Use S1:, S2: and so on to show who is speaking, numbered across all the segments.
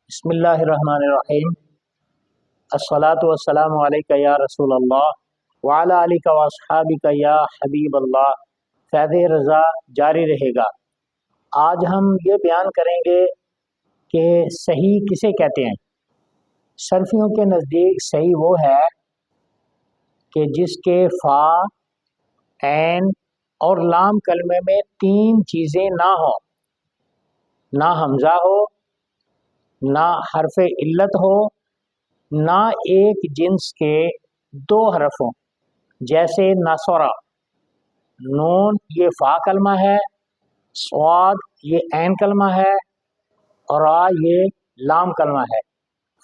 S1: بسم اللہ الرحمن الرحیم۔ الصلاۃ والسلام علیک یا رسول اللہ وعلی آلک و اصحابک یا حبیب اللہ۔ فیض رضا جاری رہے گا۔ آج ہم یہ بیان کریں گے کہ صحیح کسے کہتے ہیں۔ صرفیوں کے نزدیک صحیح وہ ہے کہ جس کے فا، عین اور لام کلمے میں تین چیزیں نہ ہوں، نہ حمزہ ہو، نہ حرف علت ہو، نہ ایک جنس کے دو حرف ہوں، جیسے نصرہ، نون یہ فا کلمہ ہے، صاد یہ عین کلمہ ہے، اور را یہ لام کلمہ ہے۔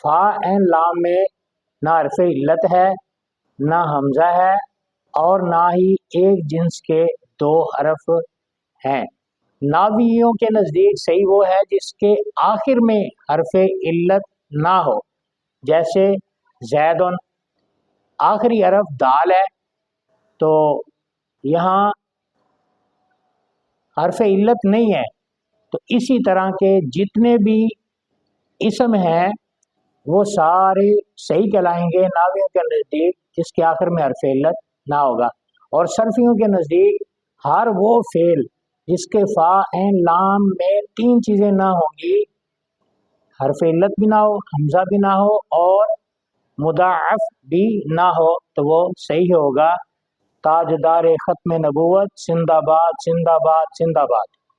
S1: فا عین لام میں نہ حرف علت ہے، نہ حمزہ ہے، اور نہ ہی ایک جنس کے دو حرف ہیں۔ نحویوں کے نزدیک صحیح وہ ہے جس کے آخر میں حرف علت نہ ہو، جیسے زیدن، آخری حرف دال ہے تو یہاں حرف علت نہیں ہے، تو اسی طرح کے جتنے بھی اسم ہیں وہ سارے صحیح کہلائیں گے نحویوں کے نزدیک جس کے آخر میں حرف علت نہ ہوگا۔ اور صرفیوں کے نزدیک ہر وہ فعل جس کے فا عین لام میں تین چیزیں نہ ہوں گی، حرف علت بھی نہ ہو، حمزہ بھی نہ ہو اور مضاعف بھی نہ ہو، تو وہ صحیح ہوگا۔ تاجدار ختم نبوت، زندہ باد زندہ باد زندہ باد۔